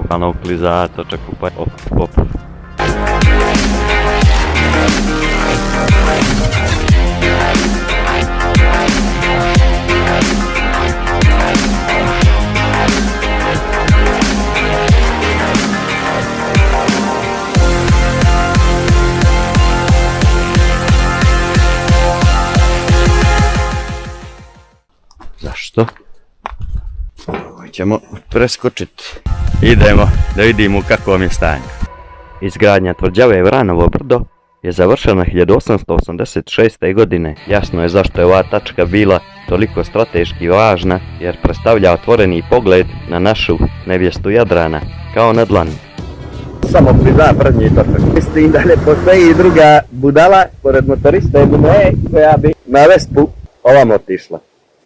napuhano uklizato, čak upaj op. Zašto? Ovo ćemo preskočiti. Idemo da vidimo u kakvom je stanju. Izgradnja tvrđave Vranovo brdo je završena 1886. godine. Jasno je zašto je ova tačka bila toliko strateški važna, jer predstavlja otvoreni pogled na našu nevjestu Jadrana, kao na dlanu. Samo priza prednji točak. Mislim da ne postoji druga budala, pored motorista jedno moje, koja bi na Vespu ovam otišla.